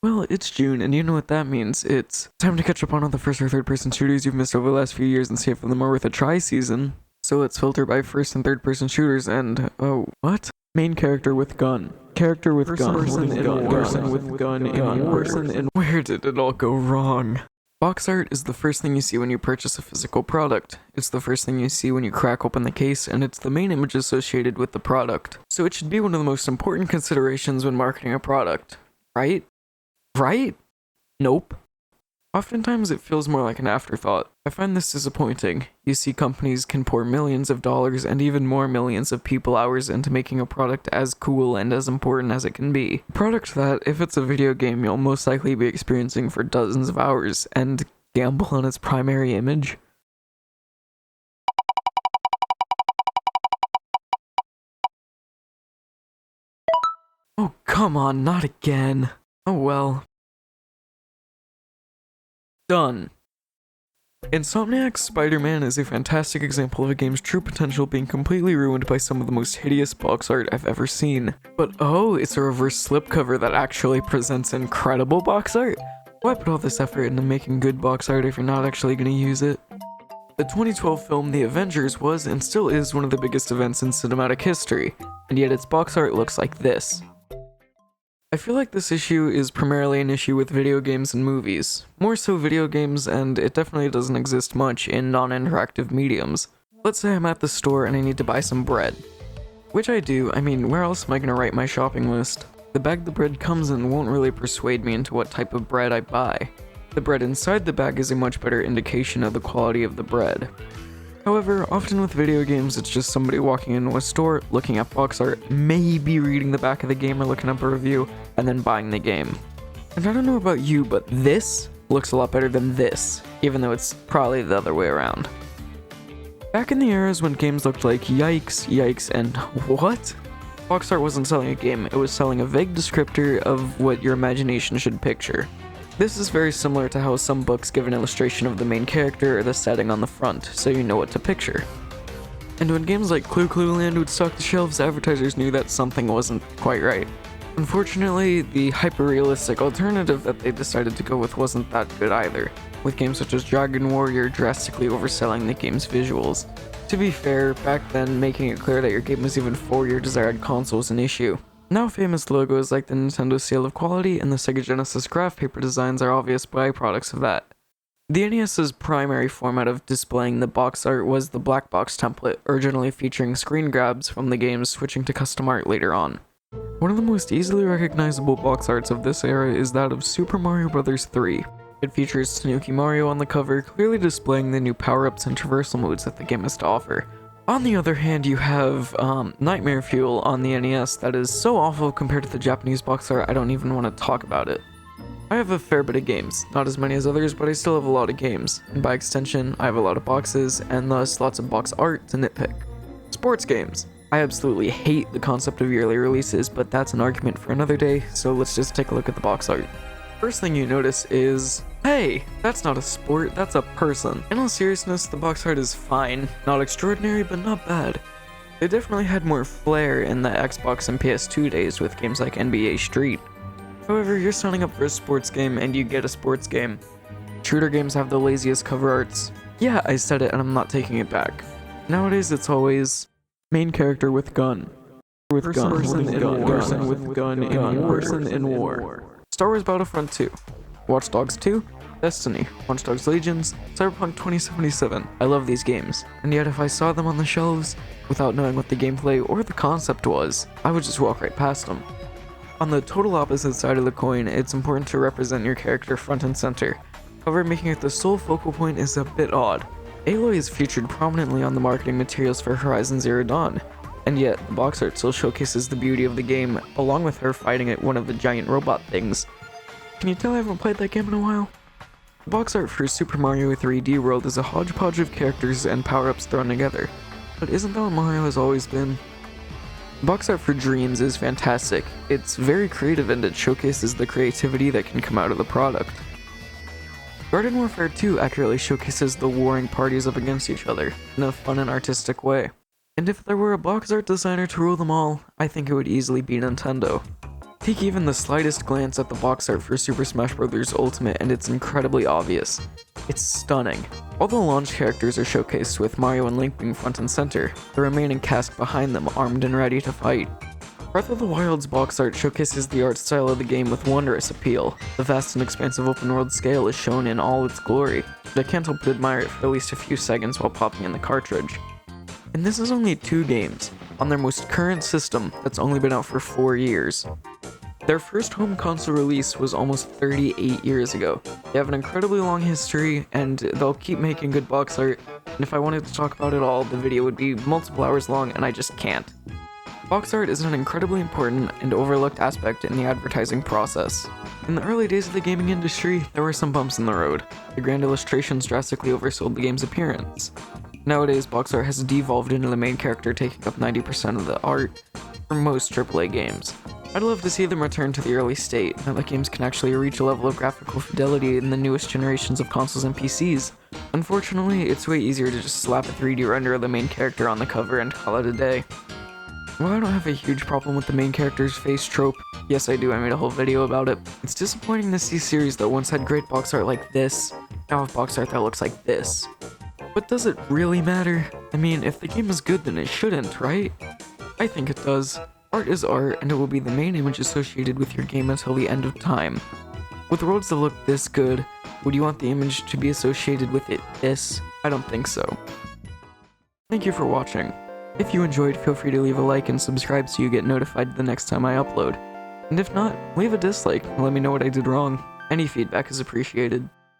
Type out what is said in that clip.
Well, it's June, and you know what that means. It's time to catch up on all the first or third person shooters you've missed over the last few years and see if them are worth a try season. So let's filter by first and third person shooters and, oh, what? Main character with gun. Character with gun. Person with gun. Person in. Where did it all go wrong? Box art is the first thing you see when you purchase a physical product. It's the first thing you see when you crack open the case, and it's the main image associated with the product. So it should be one of the most important considerations when marketing a product. Right? Right? Nope. Oftentimes it feels more like an afterthought. I find this disappointing. You see companies can pour millions of dollars and even more millions of people hours into making a product as cool and as important as it can be. A product that, if it's a video game, you'll most likely be experiencing for dozens of hours, and gamble on its primary image. Oh, come on, not again. Oh well. Done. Insomniac's SpiderMan is a fantastic example of a game's true potential being completely ruined by some of the most hideous box art I've ever seen. But oh, it's a reverse slipcover that actually presents incredible box art? Why put all this effort into making good box art if you're not actually going to use it? The 2012 film The Avengers was and still is one of the biggest events in cinematic history, and yet its box art looks like this. I feel like this issue is primarily an issue with video games and movies. More so video games, and it definitely doesn't exist much in non-interactive mediums. Let's say I'm at the store and I need to buy some bread. Which I do. I mean, where else am I gonna write my shopping list? The bag the bread comes in won't really persuade me into what type of bread I buy. The bread inside the bag is a much better indication of the quality of the bread. However, often with video games, it's just somebody walking into a store, looking at box art, maybe reading the back of the game or looking up a review, and then buying the game. And I don't know about you, but this looks a lot better than this, even though it's probably the other way around. Back in the eras when games looked like yikes, yikes, and what? Box art wasn't selling a game, it was selling a vague descriptor of what your imagination should picture. This is very similar to how some books give an illustration of the main character or the setting on the front, so you know what to picture. And when games like Clue Land would stock the shelves, advertisers knew that something wasn't quite right. Unfortunately, the hyper-realistic alternative that they decided to go with wasn't that good either, with games such as Dragon Warrior drastically overselling the game's visuals. To be fair, back then, making it clear that your game was even for your desired console was an issue. Now famous logos like the Nintendo seal of quality and the Sega Genesis graph paper designs are obvious byproducts of that. The NES's primary format of displaying the box art was the black box template, originally featuring screen grabs from the games switching to custom art later on. One of the most easily recognizable box arts of this era is that of Super Mario Bros. 3. It features Tanuki Mario on the cover, clearly displaying the new power-ups and traversal modes that the game has to offer. On the other hand, you have Nightmare Fuel on the NES that is so awful compared to the Japanese box art I don't even want to talk about it. I have a fair bit of games, not as many as others, but I still have a lot of games, and by extension, I have a lot of boxes, and thus lots of box art to nitpick. Sports games. I absolutely hate the concept of yearly releases, but that's an argument for another day, so let's just take a look at the box art. First thing you notice is, hey, that's not a sport, that's a person. In all seriousness, the box art is fine. Not extraordinary, but not bad. They definitely had more flair in the Xbox and PS2 days with games like NBA Street. However, you're signing up for a sports game and you get a sports game. Shooter games have the laziest cover arts. Yeah, I said it and I'm not taking it back. Nowadays it's always main character with gun. Person in war. Star Wars Battlefront 2, Watch Dogs 2, Destiny, Watch Dogs Legions, Cyberpunk 2077. I love these games, and yet if I saw them on the shelves, without knowing what the gameplay or the concept was, I would just walk right past them. On the total opposite side of the coin, it's important to represent your character front and center. However, making it the sole focal point is a bit odd. Aloy is featured prominently on the marketing materials for Horizon Zero Dawn, and yet the box art still showcases the beauty of the game, along with her fighting at one of the giant robot things. Can you tell I haven't played that game in a while? The box art for Super Mario 3D World is a hodgepodge of characters and power-ups thrown together, but isn't that what Mario has always been? The box art for Dreams is fantastic. It's very creative and it showcases the creativity that can come out of the product. Garden Warfare 2 accurately showcases the warring parties up against each other in a fun and artistic way. And if there were a box art designer to rule them all, I think it would easily be Nintendo. Take even the slightest glance at the box art for Super Smash Bros. Ultimate and it's incredibly obvious. It's stunning. All the launch characters are showcased with Mario and Link being front and center, the remaining cast behind them armed and ready to fight. Breath of the Wild's box art showcases the art style of the game with wondrous appeal. The vast and expansive open world scale is shown in all its glory, but I can't help but admire it for at least a few seconds while popping in the cartridge. And this is only 2 games, on their most current system that's only been out for 4 years. Their first home console release was almost 38 years ago. They have an incredibly long history, and they'll keep making good box art, and if I wanted to talk about it all, the video would be multiple hours long, and I just can't. Box art is an incredibly important and overlooked aspect in the advertising process. In the early days of the gaming industry, there were some bumps in the road. The grand illustrations drastically oversold the game's appearance. Nowadays, box art has devolved into the main character taking up 90% of the art for most AAA games. I'd love to see them return to the early state, now that games can actually reach a level of graphical fidelity in the newest generations of consoles and PCs. Unfortunately, it's way easier to just slap a 3D render of the main character on the cover and call it a day. While I don't have a huge problem with the main character's face trope, yes I do, I made a whole video about it, it's disappointing to see series that once had great box art like this, now have box art that looks like this. But does it really matter? I mean, if the game is good then it shouldn't, right? I think it does. Art is art, and it will be the main image associated with your game until the end of time. With worlds that look this good, would you want the image to be associated with it this? I don't think so. Thank you for watching. If you enjoyed, feel free to leave a like and subscribe so you get notified the next time I upload. And if not, leave a dislike and let me know what I did wrong. Any feedback is appreciated.